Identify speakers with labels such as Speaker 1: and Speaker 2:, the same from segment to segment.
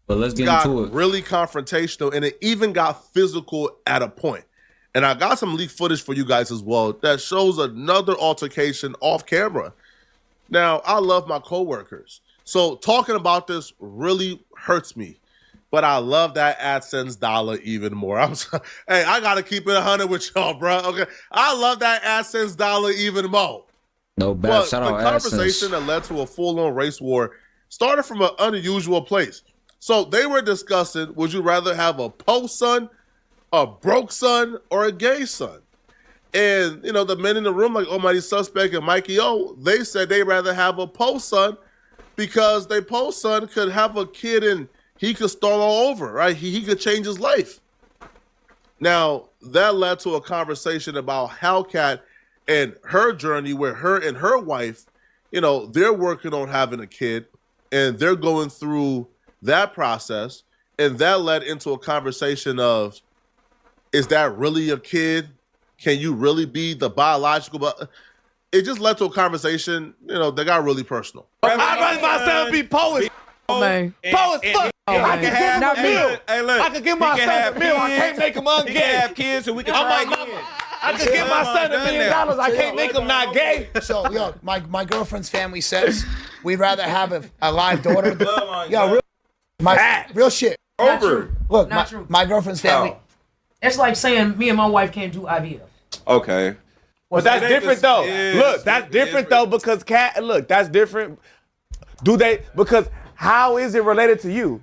Speaker 1: But let's get
Speaker 2: got
Speaker 1: into it.
Speaker 2: really confrontational, and it even got physical at a point. And I got some leaked footage for you guys as well that shows another altercation off camera. Now, I love my coworkers, so talking about this really hurts me. But I love that AdSense dollar even more. Hey, I gotta keep it 100 with y'all, bro. Okay, I love that AdSense dollar even more.
Speaker 1: No bad.
Speaker 2: But
Speaker 1: Shout
Speaker 2: the
Speaker 1: out
Speaker 2: conversation
Speaker 1: AdSense.
Speaker 2: that led to a full-on race war started from an unusual place. So they were discussing, would you rather have a poor son, a broke son, or a gay son? And, you know, the men in the room, like Almighty Suspect and Mikey O, they said they'd rather have a poor son because their poor son could have a kid and he could start all over, right? He could change his life. Now, that led to a conversation about Hellcat and her journey where her and her wife, you know, they're working on having a kid and they're going through that process. And that led into a conversation of, is that really a kid? Can you really be the biological? But it just led to a conversation, you know, that got really personal.
Speaker 3: I'd rather my son be poor as
Speaker 4: man.
Speaker 3: Poor as fuck. I can give him a meal.
Speaker 5: Hey, look,
Speaker 3: I can give my son a meal. I can't make him
Speaker 5: He can
Speaker 3: ungay.
Speaker 5: have kids so we can try again.
Speaker 3: I can give my son $1 million. I can't make him not gay.
Speaker 6: So, yo, my girlfriend's family says we'd rather have a live daughter. Yo, real shit.
Speaker 5: Over.
Speaker 6: Look,
Speaker 4: Not true.
Speaker 6: my girlfriend's family.
Speaker 5: Oh.
Speaker 4: It's like saying me and my wife can't do IVF.
Speaker 5: Okay.
Speaker 3: But that's different though.
Speaker 5: Yes,
Speaker 3: Look, that's different though because look, that's different. Because how is it related to you?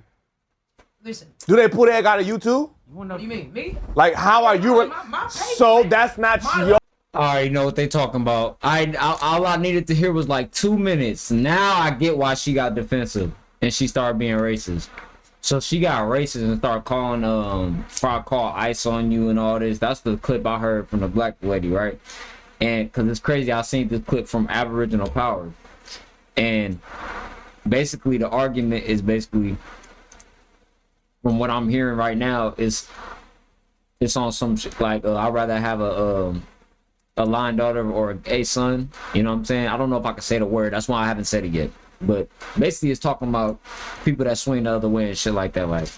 Speaker 4: Listen,
Speaker 3: Do they pull that out of you too?
Speaker 4: you wanna know what you mean? Me?
Speaker 3: Like how are you?
Speaker 4: My
Speaker 3: So that's not your.
Speaker 1: I already know what they talking about. All I needed to hear was like 2 minutes. Now I get why she got defensive and she started being racist. So she got racist and started calling call ICE on you and all this. That's the clip I heard from the black lady, right? And because it's crazy, I seen this clip from Aboriginal Power. And basically the argument is basically, from what I'm hearing right now, it's on some shit like I'd rather have a line daughter or a gay son. You know what I'm saying? I don't know if I can say the word. That's why I haven't said it yet. But basically it's talking about people that swing the other way and shit like that. Like,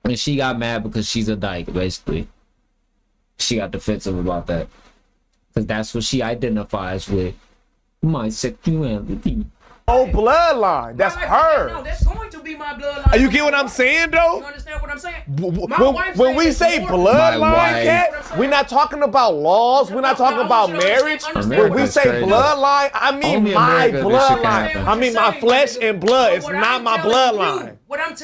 Speaker 1: and she got mad because she's a dyke, basically. She got defensive about that. Because that's what she identifies with. My sexuality.
Speaker 3: Oh, bloodline. That's her.
Speaker 4: No, that's going to be my bloodline.
Speaker 3: You get what I'm saying,
Speaker 4: You
Speaker 3: though?
Speaker 4: understand what I'm saying?
Speaker 3: When we say bloodline, Cat, we're not talking about laws. We're not talking about marriage. When we say bloodline, I mean my bloodline. I mean my flesh and blood. It's not my bloodline.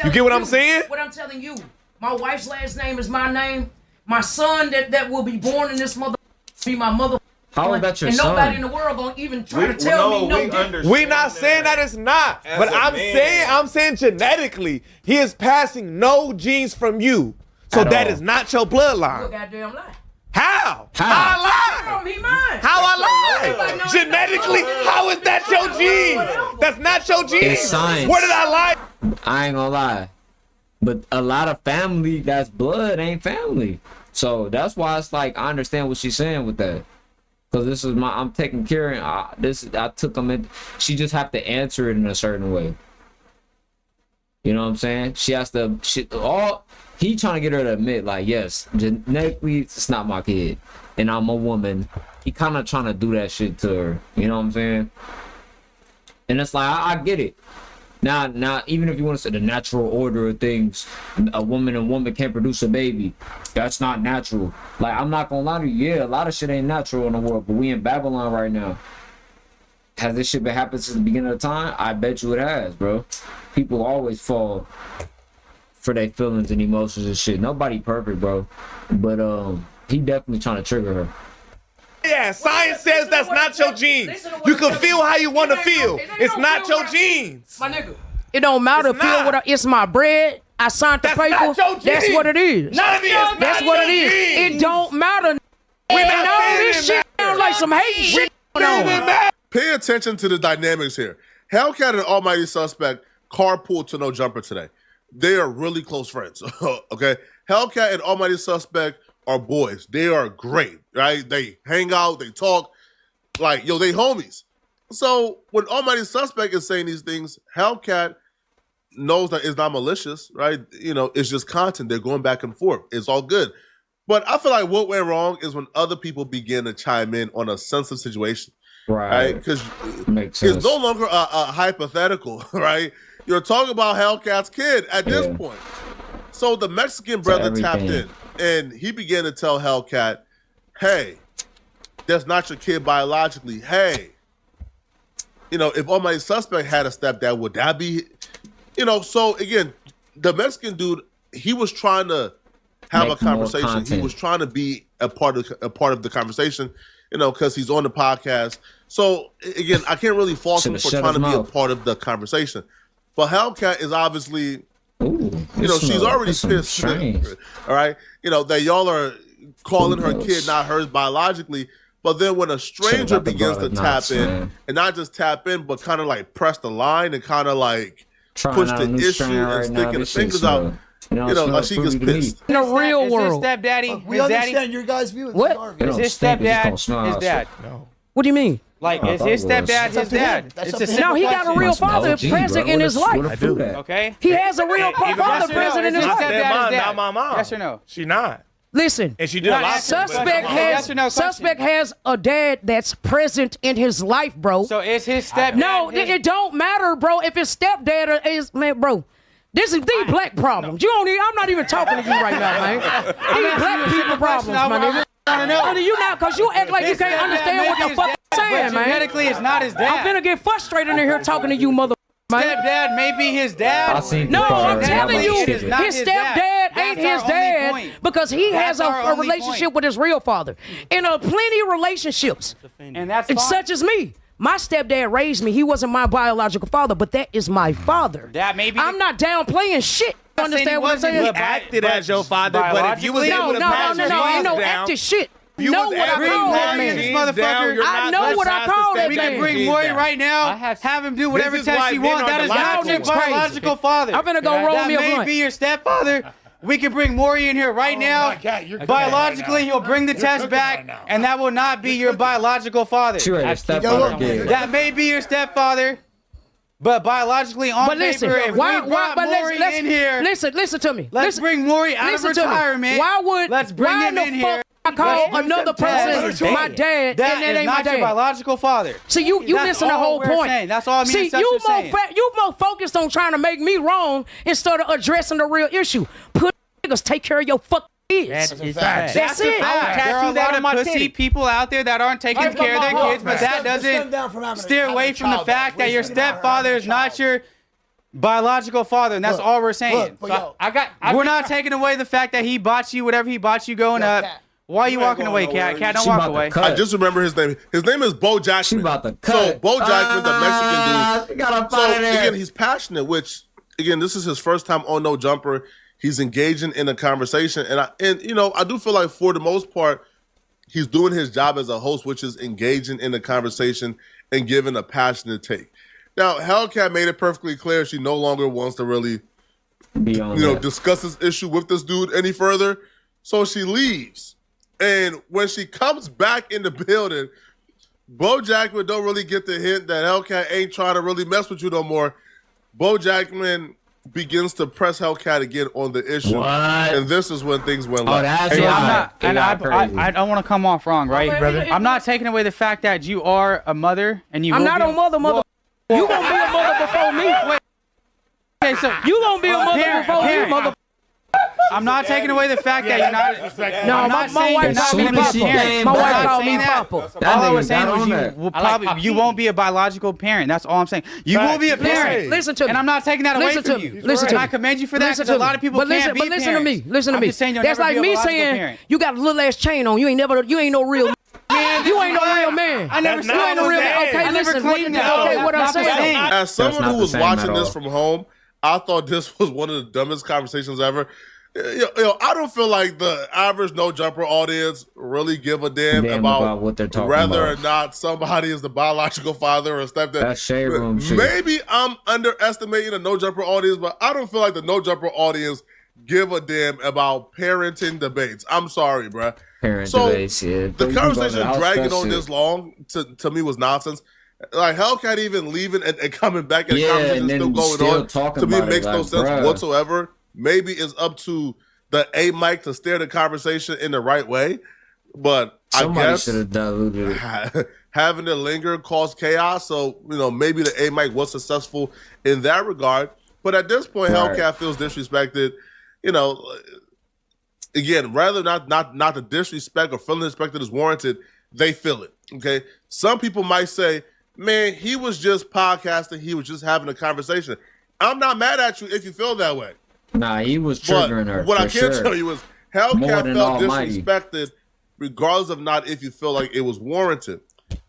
Speaker 3: You get what I'm saying?
Speaker 4: What I'm telling you, my wife's last name is my name. My son that will be born in this mother be my mother.
Speaker 1: How is that your son?
Speaker 4: And nobody in the world gonna even try to tell me no different.
Speaker 3: We're not saying that it's not, but I'm saying genetically, he is passing no genes from you, so that is not your
Speaker 4: You a
Speaker 3: bloodline.
Speaker 4: goddamn lie.
Speaker 3: How?
Speaker 1: How?
Speaker 3: I lie.
Speaker 4: He mine.
Speaker 3: How I
Speaker 4: Everybody
Speaker 3: lie?
Speaker 4: knows
Speaker 3: Genetically, how is that your gene? That's not your gene.
Speaker 1: It's science.
Speaker 3: Where did I lie?
Speaker 1: I ain't gonna lie. But a lot of family that's blood ain't family. So that's why it's like, I understand what she's saying with that. Cause this is I'm taking care of I took them in. She just have to answer it in a certain way. You know what I'm saying? She has to, he trying to get her to admit like, yes, genetically it's not my kid and I'm a woman. He kind of trying to do that shit to her. You know what I'm saying? And it's like, I get it. Now, even if you want to say the natural order of things, a woman can't produce a baby. That's not natural. Like, I'm not gonna lie to you. Yeah, a lot of shit ain't natural in the world, but we in Babylon right now. Has this shit been happening since the beginning of time? I bet you it has, bro. People always fall for their feelings and emotions and shit. Nobody perfect, bro. But he definitely trying to trigger her.
Speaker 3: Yeah, science says that's not your genes. You can feel how you want to feel. It's not your genes.
Speaker 4: My nigga. It don't matter.
Speaker 3: It's not.
Speaker 4: It's my bread. I signed the
Speaker 3: That's
Speaker 4: paper.
Speaker 3: not your genes.
Speaker 4: That's what it is. That's what it is. It don't matter.
Speaker 3: We're
Speaker 4: And
Speaker 3: not
Speaker 4: all
Speaker 3: saying
Speaker 4: this
Speaker 3: it
Speaker 4: shit sound like some hate shit going on.
Speaker 2: Pay attention to the dynamics here. Hellcat and Almighty Suspect carpool to No Jumper today. They are really close friends, okay? Hellcat and Almighty Suspect are boys. They are great, right? They hang out, they talk. Like, yo, they homies. So when Almighty Suspect is saying these things, Hellcat knows that it's not malicious, right? You know, it's just content. They're going back and forth. It's all good. But I feel like what went wrong is when other people begin to chime in on a sensitive situation, right? Because it's no longer a hypothetical, right? You're talking about Hellcat's kid at this point. So the Mexican brother tapped in, and he began to tell Hellcat, hey, that's not your kid biologically. Hey, you know, if Almighty Suspect had a stepdad, would that be, you know? So again, the Mexican dude, he was trying to have a conversation. He was trying to be a part of the conversation, you know, because he's on the podcast. So again, I can't really fault him for trying to be a part of the conversation. But Hellcat is obviously, you know, she's already pissed. All right, you know that y'all are calling her kid not hers biologically. But then when a stranger begins to tap in, and not just tap in, but kind of like press the line and kind of like push the issue and sticking the fingers out. You know, like she gets pissed.
Speaker 7: In the real world,
Speaker 8: his stepdaddy,
Speaker 6: We understand your guys' view.
Speaker 7: What?
Speaker 8: Is his stepdad his dad?
Speaker 3: No.
Speaker 7: what do you mean?
Speaker 8: Like, is his stepdad his dad?
Speaker 7: No, he got a real father present in his life.
Speaker 3: I do.
Speaker 8: Okay.
Speaker 7: He has a real father present in his
Speaker 8: Not
Speaker 7: life.
Speaker 8: stepdad,
Speaker 3: Not my mom.
Speaker 8: Yes or no?
Speaker 3: She not.
Speaker 7: Listen,
Speaker 3: And she did a lot.
Speaker 7: Suspect has a dad that's present in his life, bro.
Speaker 8: So is his stepdad?
Speaker 7: No, it don't matter, bro. If his stepdad is, man, bro. This is the black problems. You don't. I'm not even talking to you right now, man. These black people problems, my nigga. You not, cause you act like you can't understand what the fuck I'm saying, man.
Speaker 8: Genetically, it's not his dad.
Speaker 7: I'm finna get frustrated in here talking to you, mother. Man.
Speaker 8: Stepdad may be his dad.
Speaker 7: No, I'm telling you, his stepdad ain't his dad because he has a relationship with his real father. And plenty of relationships.
Speaker 8: And that's
Speaker 7: It's such as me. My stepdad raised me. He wasn't my biological father, but that is my father.
Speaker 8: That may be.
Speaker 7: I'm not downplaying shit. You understand what I'm saying?
Speaker 3: He acted as your father, but if you was able to pass
Speaker 7: ain't no active shit. You know what I call that man.
Speaker 8: This motherfucker.
Speaker 7: I know what I call that
Speaker 8: We
Speaker 7: man.
Speaker 8: can bring Maury right now, have him do whatever test he wants. That is not your biological father.
Speaker 7: I'm gonna go roll me a
Speaker 8: That may
Speaker 7: blunt.
Speaker 8: be your stepfather. We can bring Maury in here right now. Biologically, he'll bring the test back, and that will not be your biological father. That may be your stepfather, but biologically on paper, if we brought Maury in here,
Speaker 7: listen to me.
Speaker 8: let's bring Maury out of retirement. Let's bring him in here.
Speaker 7: I call another person my dad, and that ain't my
Speaker 8: not your
Speaker 7: dad.
Speaker 8: biological father.
Speaker 7: See, you missing the whole point.
Speaker 8: That's all me
Speaker 7: See,
Speaker 8: and Seth are saying.
Speaker 7: you more focused on trying to make me wrong instead of addressing the real issue. Put niggas take care of your fucking kids. That's it.
Speaker 8: There are a lot of pussy people out there that aren't taking care of their kids, but that doesn't steer away from the fact that your stepfather is not your biological father, and that's all we're saying. We're not taking away the fact that he bought you whatever he bought you growing up. Why are you walking away, Cat? Cat, don't walk away.
Speaker 2: I just remember his name. His name is Bo Jackman.
Speaker 1: She about to cut.
Speaker 2: So Bo Jackman, the Mexican dude.
Speaker 1: Got up
Speaker 2: So
Speaker 1: out of there.
Speaker 2: again, he's passionate, which again, this is his first time on No Jumper. He's engaging in a conversation, and you know, I do feel like for the most part, he's doing his job as a host, which is engaging in the conversation and giving a passionate take. Now, Hellcat made it perfectly clear she no longer wants to really, discuss this issue with this dude any further. So she leaves. And when she comes back in the building, Bo Jackman don't really get the hint that Hellcat ain't trying to really mess with you no more. Bo Jackman begins to press Hellcat again on the issue.
Speaker 1: What?
Speaker 2: And this is when things went left.
Speaker 1: That's
Speaker 8: Hey,
Speaker 1: right.
Speaker 8: I don't want to come off wrong, right, brother? I'm not taking away the fact that you are a mother and you.
Speaker 7: I'm not a mother. You gonna be a mother before me.
Speaker 8: Okay, so
Speaker 7: You gonna be a mother before me, mother.
Speaker 8: I'm not taking away the fact that you're not.
Speaker 7: No,
Speaker 8: I'm
Speaker 7: my
Speaker 8: not saying you're
Speaker 7: wife
Speaker 8: not
Speaker 7: called
Speaker 8: gonna
Speaker 7: me
Speaker 8: be a
Speaker 7: Papa.
Speaker 8: parent.
Speaker 7: My
Speaker 8: I'm
Speaker 7: wife
Speaker 8: not
Speaker 7: called me
Speaker 8: saying that.
Speaker 7: Papa.
Speaker 8: All I was
Speaker 1: nigga
Speaker 8: saying
Speaker 1: got
Speaker 8: was
Speaker 1: on
Speaker 8: you
Speaker 1: that.
Speaker 8: will probably you won't be a biological parent. That's all I'm saying. You will be a parent.
Speaker 7: Listen to me.
Speaker 8: And I'm not taking that away
Speaker 7: Listen
Speaker 8: from
Speaker 7: to
Speaker 8: you.
Speaker 7: me. Listen to
Speaker 8: And
Speaker 7: me.
Speaker 8: I commend you for that
Speaker 7: Listen
Speaker 8: because
Speaker 7: to
Speaker 8: a lot
Speaker 7: me.
Speaker 8: of people can't be
Speaker 7: But listen to
Speaker 8: parents.
Speaker 7: me. Listen to
Speaker 8: I'm
Speaker 7: me.
Speaker 8: just saying you'll
Speaker 7: That's
Speaker 8: never
Speaker 7: like
Speaker 8: be a
Speaker 7: me
Speaker 8: biological
Speaker 7: saying
Speaker 8: parent.
Speaker 7: you got a little ass chain on. You ain't no real. Man, you ain't no real man.
Speaker 8: I never
Speaker 7: You ain't no real man. Okay,
Speaker 8: I never
Speaker 7: listen.
Speaker 8: claimed that.
Speaker 7: Okay, what I'm
Speaker 8: That's not the
Speaker 7: saying.
Speaker 8: same.
Speaker 2: As someone
Speaker 1: not
Speaker 2: who
Speaker 1: the
Speaker 2: was
Speaker 1: same
Speaker 2: watching
Speaker 1: at
Speaker 2: this
Speaker 1: all.
Speaker 2: from home, I thought this was one of the dumbest conversations ever. I don't feel like the average No Jumper audience really give a damn about
Speaker 1: what they're talking
Speaker 2: whether
Speaker 1: about.
Speaker 2: or not somebody is the biological father or stepdad.
Speaker 1: That's shade room shit.
Speaker 2: Maybe I'm underestimating the No Jumper audience, but I don't feel like the No Jumper audience give a damn about parenting debates. I'm sorry, bruh.
Speaker 1: Parent
Speaker 2: So,
Speaker 1: debates, yeah.
Speaker 2: The conversation dragging on this long to me was nonsense. Like Hellcat even leaving and coming back and the conversation
Speaker 1: and
Speaker 2: still going on. To me, makes no sense whatsoever. Maybe it's up to the A mic to steer the conversation in the right way, but
Speaker 1: somebody
Speaker 2: I guess
Speaker 1: should have diluted it.
Speaker 2: Having it linger caused chaos. So maybe the A mic was successful in that regard. But at this point, Hellcat feels disrespected. Again, rather not the disrespect or feeling disrespected is warranted, they feel it. Okay, some people might say, "Man, he was just podcasting. He was just having a conversation." I'm not mad at you if you feel that way.
Speaker 1: Nah, he was triggering her.
Speaker 2: What I can tell you is Hellcat felt
Speaker 1: Almighty.
Speaker 2: disrespected, regardless of not if you feel like it was warranted.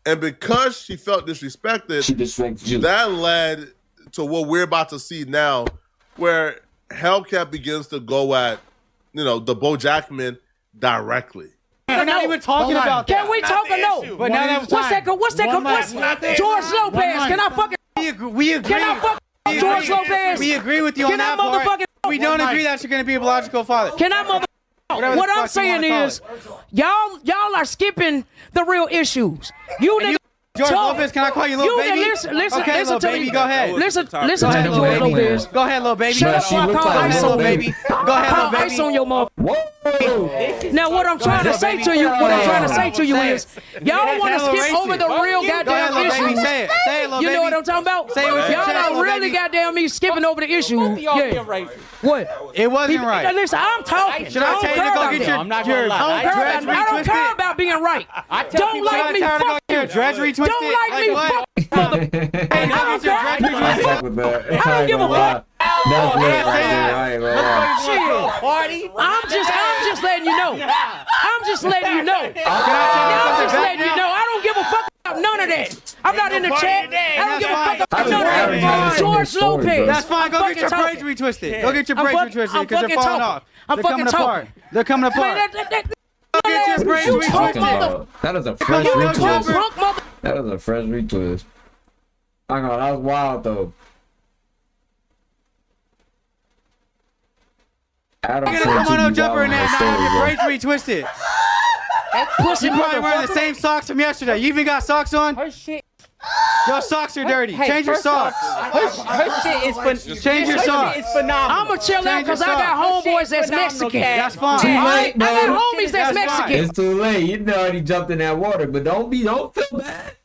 Speaker 2: And because she felt disrespected,
Speaker 1: she disrespected you.
Speaker 2: That led to what we're about to see now, where Hellcat begins to go at, the BoJackman directly.
Speaker 8: We're not even talking about that.
Speaker 7: Can we talk or no?
Speaker 8: But now that
Speaker 7: What's that? George Lopez. Can I fucking?
Speaker 8: We agree.
Speaker 7: Can I fucking George Lopez?
Speaker 8: We agree with you on that part. We don't agree that you're going to be a biological father.
Speaker 7: Can I What I'm saying is, y'all are skipping the real issues.
Speaker 8: George Lopez, can I call you little baby?
Speaker 7: Listen
Speaker 8: okay,
Speaker 7: little
Speaker 8: to baby,
Speaker 7: me.
Speaker 8: go ahead.
Speaker 7: Listen to George Lopez.
Speaker 8: Go ahead, little baby.
Speaker 7: Shut up, I call ice on
Speaker 8: baby. Go ahead, little baby.
Speaker 7: Ice on your mother. Now what I'm trying to say to you, is, y'all want to skip over the real goddamn issues.
Speaker 8: Say it, little baby.
Speaker 7: You know what I'm talking about? Y'all are really goddamn me skipping over the issue. Yeah. What?
Speaker 8: It wasn't right.
Speaker 7: Listen, I'm talking.
Speaker 8: Should I tell you to go get your
Speaker 7: I don't care about being right. Don't like me, fuck you. Don't like me, fuck you, mother. I don't give a fuck.
Speaker 1: That's lit right there.
Speaker 7: Shit. I'm just letting you know. I'm just letting you know. I don't give a fuck about none of that. I'm not in the chat. I don't give a fuck about none of that. George Lopez.
Speaker 8: That's fine. Go get your braids retwisted. Go get your braids retwisted because they're falling off. They're coming apart. They're coming apart. Go get your braids retwisted.
Speaker 1: That is a fresh retwist. That is a fresh retwist. I know, that was wild though. Adam
Speaker 8: you're gonna come on jumper and then now have your braids retwisted. You probably wearing the same socks from yesterday. You even got socks on?
Speaker 9: Her shit.
Speaker 8: Your socks are dirty. Change your socks.
Speaker 9: Her shit is phenomenal.
Speaker 8: Change your socks.
Speaker 9: It's phenomenal.
Speaker 7: I'ma chill out because I got homeboys that's Mexican.
Speaker 8: That's fine.
Speaker 1: Too late, bro.
Speaker 7: I got homies that's Mexican.
Speaker 1: It's too late. You done already jumped in that water, but don't feel bad.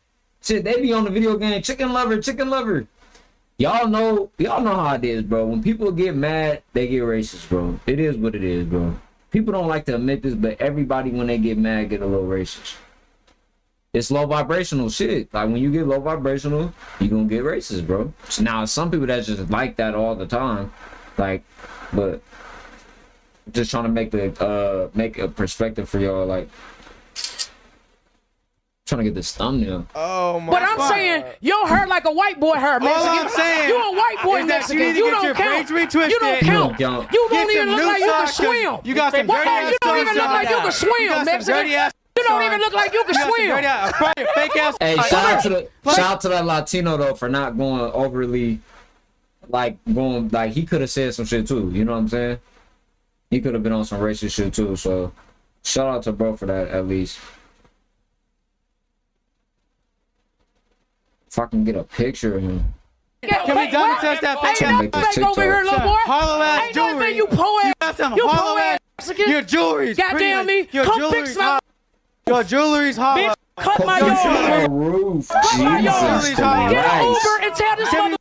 Speaker 1: Shit, they be on the video game chicken lover. Y'all know how it is, bro. When people get mad, they get racist, bro. It is what it is, bro. People don't like to admit this, but everybody when they get mad get a little racist. It's low vibrational shit. Like when you get low vibrational, you gonna get racist, bro. So now some people that's just like that all the time, like, but just trying to make a perspective for y'all, like. Trying to get this thumbnail.
Speaker 8: Oh my!
Speaker 7: But I'm saying your hair like a white boy hair, Mexican.
Speaker 8: All I'm saying
Speaker 7: you a white boy Mexican. You don't count. You don't count. You don't even look like you can swim.
Speaker 8: You got some dirty ass.
Speaker 7: You don't even look like you can swim, Mexican. You don't even look like you can swim.
Speaker 8: Fake ass.
Speaker 1: Hey, shout out to that Latino though for not going overly, like he could have said some shit too. You know what I'm saying? He could have been on some racist shit too. So shout out to bro for that at least. If I can get a picture of him.
Speaker 8: Can we double test that face?
Speaker 7: Ain't over here, little boy.
Speaker 8: Hollow ass
Speaker 7: Ain't
Speaker 8: jewelry.
Speaker 7: nothing you poet.
Speaker 8: You got some
Speaker 7: you
Speaker 8: hollow ass.
Speaker 7: Mexican.
Speaker 8: Your jewelry's
Speaker 7: goddamn me. Come fix my.
Speaker 8: Your jewelry's hollow.
Speaker 7: Bitch, cut my yard.
Speaker 1: Roof.
Speaker 7: Cut my yard.
Speaker 1: Jesus
Speaker 7: Get an
Speaker 1: Christ.
Speaker 7: Uber and tell this mother.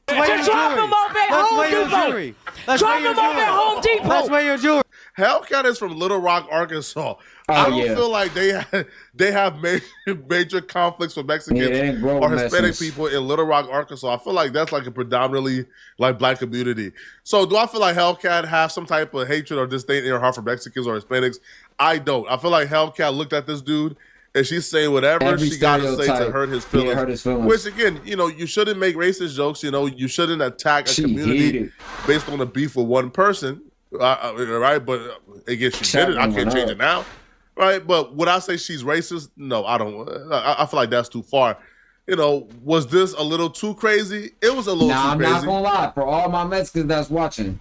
Speaker 7: Just drop him off at Home Depot. Drop him off at Home Depot.
Speaker 8: Let's wear your jewelry.
Speaker 2: Hellcat is from Little Rock, Arkansas. I don't feel like they have major conflicts with Mexicans or Hispanic people in Little Rock, Arkansas. I feel like that's like a predominantly like black community. So do I feel like Hellcat has some type of hatred or disdain in her heart for Mexicans or Hispanics? I don't. I feel like Hellcat looked at this dude and she's saying whatever she got to say to hurt his feelings.
Speaker 1: Yeah, hurt his feelings.
Speaker 2: Which again, you shouldn't make racist jokes. You shouldn't attack a community based on a beef with one person. Right, but again, she did it. I can't change it now, right? But would I say she's racist? No, I don't. I feel like that's too far. Was this a little too crazy? It was a little too crazy.
Speaker 1: I'm not gonna lie. For all my Mexicans that's watching,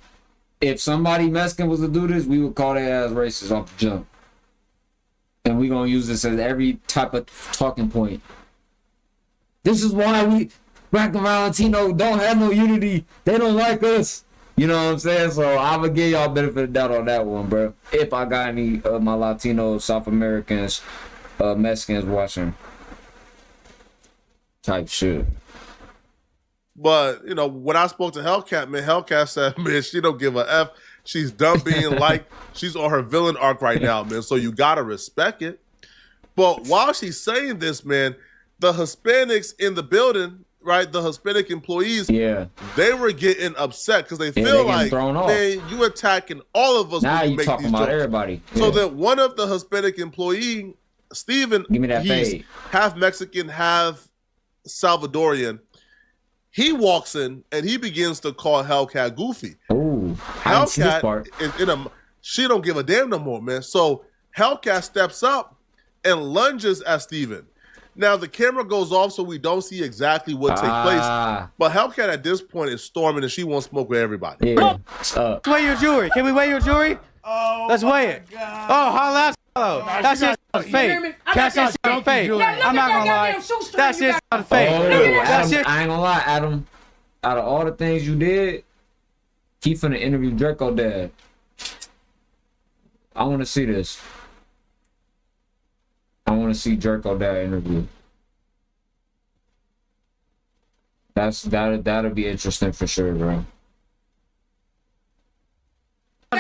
Speaker 1: if somebody Mexican was to do this, we would call their ass racist off the jump, and we gonna use this as every type of talking point. This is why we Black and Valentino don't have no unity. They don't like us. You know what I'm saying? So I'm gonna give y'all benefit of the doubt on that one, bro. If I got any of my Latinos, South Americans, Mexicans watching, type shit.
Speaker 2: But you know, when I spoke to Hellcat, man, Hellcat said, man, she don't give a F. She's done being like, she's on her villain arc right now, man. So you gotta respect it. But while she's saying this, man, the Hispanics in the building, right, the Hispanic employees, they were getting upset because they feel like, man, you attacking all of us.
Speaker 1: Now
Speaker 2: when you
Speaker 1: you
Speaker 2: make
Speaker 1: talking
Speaker 2: these
Speaker 1: about
Speaker 2: jokes.
Speaker 1: everybody.
Speaker 2: So then one of the Hispanic employee, Steven,
Speaker 1: give me that
Speaker 2: he's
Speaker 1: fade.
Speaker 2: half Mexican, half Salvadorian. He walks in and he begins to call Hellcat goofy.
Speaker 1: Ooh, I didn't see this part.
Speaker 2: Hellcat is in a, she don't give a damn no more, man. So Hellcat steps up and lunges at Steven. Now the camera goes off so we don't see exactly what takes place. But Hellcat at this point is storming and she wants smoke with everybody.
Speaker 1: Yeah.
Speaker 8: Let's weigh your jewelry. Can we weigh your jewelry? Oh, let's weigh it.
Speaker 6: God.
Speaker 8: Oh, holla out. That shit's fake. That shit's fake. I'm not gonna lie. That shit's fake.
Speaker 1: Adam, I ain't gonna lie, Adam. Out of all the things you did, he finna interview Draco Dad. I want to see this. I want to see Draco Dad interview. That'll be interesting for sure, bro.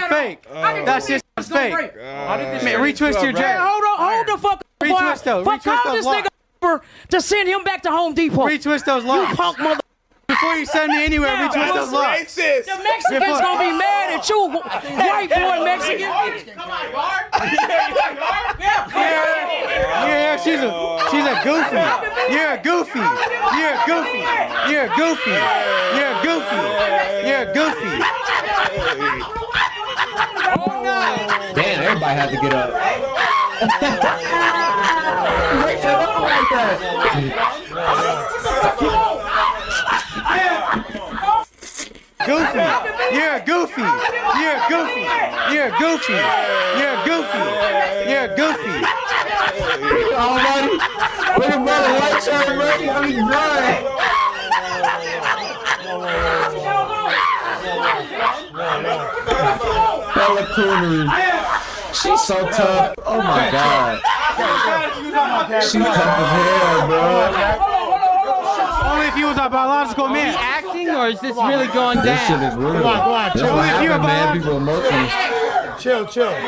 Speaker 8: Fake. That shit's fake. Man, retwist your dress.
Speaker 7: Hold the fuck up.
Speaker 8: Retwist those.
Speaker 7: Fuck, call this nigga over to send him back to Home Depot.
Speaker 8: Retwist those locks.
Speaker 7: You punk mother.
Speaker 8: Before you send me anywhere, retwist those locks.
Speaker 7: The Mexicans gonna be mad at you, white boy Mexican.
Speaker 4: Come on, guard.
Speaker 8: Yeah, she's a goofy. You're a goofy. You're a goofy. You're a goofy. You're a goofy. You're a goofy.
Speaker 1: Damn, everybody had to get up.
Speaker 8: Goofy. You're a goofy. You're a goofy. You're a goofy. You're a goofy. You're a goofy.
Speaker 1: Alrighty. Look at brother white shirt, ready. I'm done. Bella Coonery. She's so tough. Oh my god. She's tough as hell, bro.
Speaker 8: Only if you was a biological man.
Speaker 9: Acting, or is this really going down?
Speaker 1: This shit is real.
Speaker 6: Come on,
Speaker 1: That's
Speaker 6: chill.
Speaker 1: what happened, man. People emotional.
Speaker 6: Chill.
Speaker 9: This is what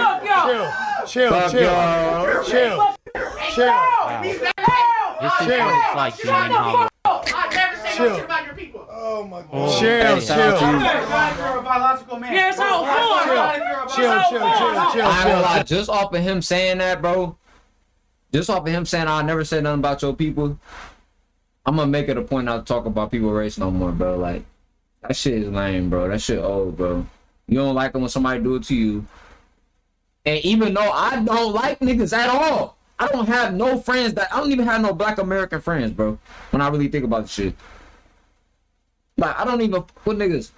Speaker 9: it's like being in Hollywood.
Speaker 4: I've never said no shit about your people.
Speaker 6: Oh my God.
Speaker 1: Hey, shout out to you.
Speaker 8: You're a biological man.
Speaker 7: Yeah, it's all fun.
Speaker 6: Chill.
Speaker 1: I ain't gonna lie, just off of him saying that, bro. Just off of him saying I never said nothing about your people. I'm gonna make it a point not to talk about people race no more, bro. Like, that shit is lame, bro. That shit old, bro. You don't like it when somebody do it to you. And even though I don't like niggas at all, I don't have no friends I don't even have no Black American friends, bro. When I really think about the shit. Like, I don't even fuck with niggas.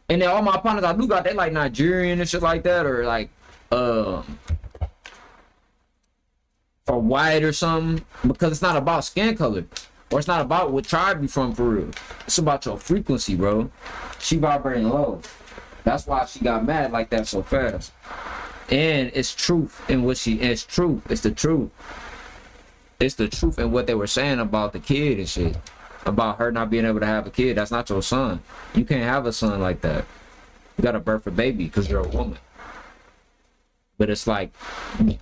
Speaker 1: And then all my partners I do got, they like Nigerian and shit like that, or like, or white or something. Because it's not about skin color. Or it's not about what tribe you from for real. It's about your frequency, bro. She vibrating low. That's why she got mad like that so fast. And it's truth in what it's truth. It's the truth. It's the truth in what they were saying about the kid and shit. About her not being able to have a kid. That's not your son. You can't have a son like that. You gotta birth a baby because you're a woman. But it's like,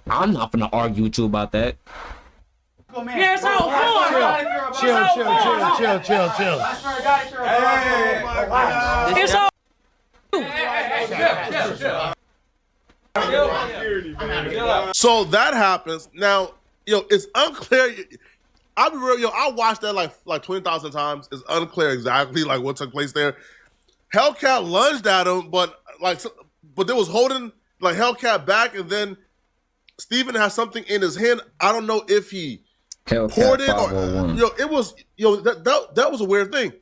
Speaker 1: I'm not gonna argue with you about that.
Speaker 7: Yeah, it's all fun.
Speaker 6: Chill.
Speaker 7: It's all.
Speaker 2: So that happens. Now, it's unclear. I'll be real, I watched that like 20,000 times. It's unclear exactly like what took place there. Hellcat lunged at him, but they was holding like Hellcat back, and then Steven has something in his hand. I don't know if he poured it or it was that was a weird thing.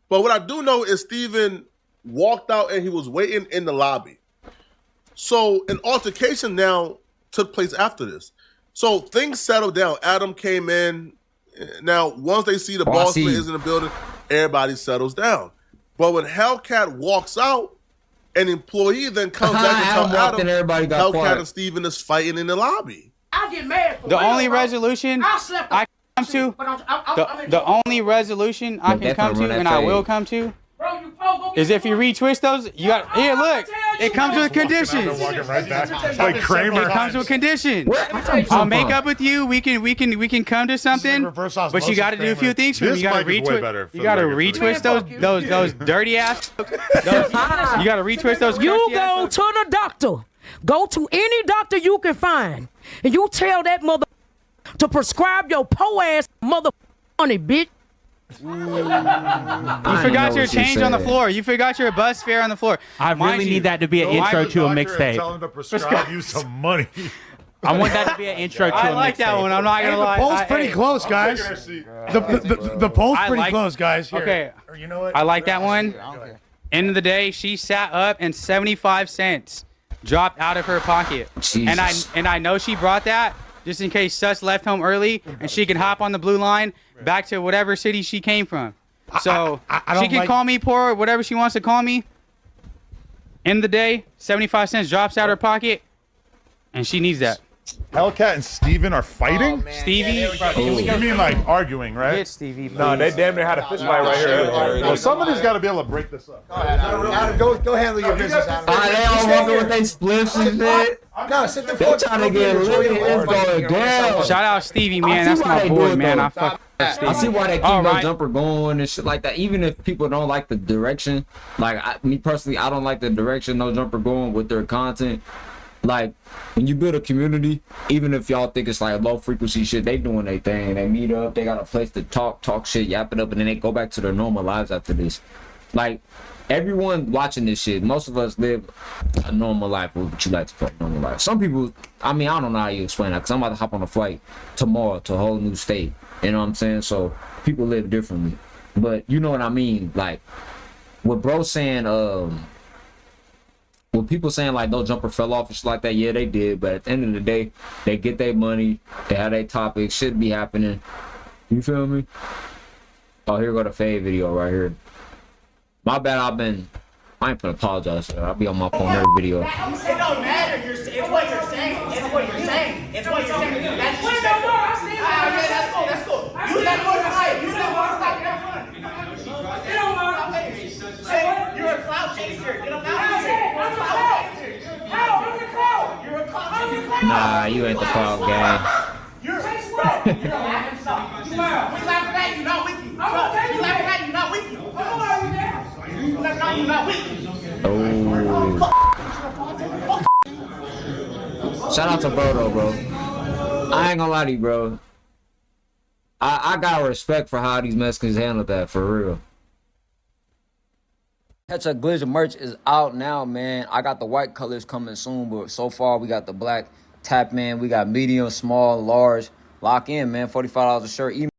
Speaker 2: But what I do know is Steven walked out and he was waiting in the lobby. So an altercation now took place after this. So things settled down. Adam came in Now, once they see the boss man is in the building, everybody settles down. But when Hellcat walks out, an employee then comes back and tells Adam, Hellcat and Steven is fighting in the lobby.
Speaker 4: I get mad for
Speaker 8: The
Speaker 4: real,
Speaker 8: only
Speaker 4: bro.
Speaker 8: resolution I come to, the only resolution I can come to and I will come to is if you retwist those, you got, here, look, it comes with conditions.
Speaker 10: Like Kramer.
Speaker 8: It comes with conditions. I'll make up with you. We can come to something, but you got to do a few things for me. You got to retwist. You got to retwist those dirty ass. You got to retwist those.
Speaker 7: You go to the doctor. Go to any doctor you can find, and you tell that mother to prescribe your po ass mother money, bitch.
Speaker 8: You forgot your change on the floor. You forgot your bus fare on the floor.
Speaker 9: I really need that to be an intro to a mixtape.
Speaker 10: Tell him to prescribe you some money.
Speaker 9: I want that to be an intro to a mixtape.
Speaker 8: I like that one. I'm not gonna lie.
Speaker 3: The poll's pretty close, guys. The poll's pretty close, guys. Here.
Speaker 8: Okay.
Speaker 3: You know what?
Speaker 8: I like that one. End of the day, she sat up and 75 cents dropped out of her pocket.
Speaker 1: Jesus.
Speaker 8: And I know she brought that just in case Sus left home early and she can hop on the blue line back to whatever city she came from. So she can call me poor, whatever she wants to call me. End of the day, 75 cents drops out of her pocket, and she needs that.
Speaker 10: Hellcat and Steven are fighting?
Speaker 8: Stevie?
Speaker 10: You mean like arguing, right?
Speaker 8: Get Stevie, please.
Speaker 3: No, they damn near had a fist fight right here.
Speaker 10: Well, somebody's got to be able to break this up.
Speaker 6: Adam, go handle your business, Adam.
Speaker 1: They all walking with their spliffs and shit.
Speaker 6: No, sit the
Speaker 1: They
Speaker 6: fuck
Speaker 1: trying to get lit. It's going down.
Speaker 8: Shout out Stevie, man. That's my boy, man. I fuck Stevie.
Speaker 1: I see why they keep no jumper going and shit like that. Even if people don't like the direction, like me personally, I don't like the direction no jumper going with their content. Like when you build a community, even if y'all think it's like low frequency shit, they doing their thing. They meet up, they got a place to talk shit, yap it up, and then they go back to their normal lives after this. Like everyone watching this shit, most of us live a normal life, what you like to call a normal life. Some people, I mean, I don't know how you explain that, because I'm about to hop on a flight tomorrow to a whole new state. You know what I'm saying? So people live differently. But you know what I mean? Like what bro saying, when people saying like no jumper fell off and shit like that, yeah, they did. But at the end of the day, they get their money, they have their topics, shit be happening. You feel me? Oh, here go the fade video right here. My bad, I ain't finna apologize, sir. I'll be on my phone every video.
Speaker 4: It don't matter. It's what you're saying. It's what you're saying. It's what you're saying. That's cool. You got more to say. You got more to say. It don't matter. You're a cloud chaser. It don't matter. You're a cloud chaser.
Speaker 1: Nah, you ain't the cloud gang.
Speaker 4: You're a chase what? You're laughing at something. We laughing at you, not with you. We laughing at you, not with you. We laughing at you, not with you.
Speaker 1: Oh. Shout out to bro though, bro. I ain't gonna lie to you, bro. I got respect for how these Mexicans handled that, for real. Catch Up Glitch merch is out now, man. I got the white colors coming soon, but so far we got the black tap, man. We got medium, small, large. Lock in, man. $45 a shirt. Email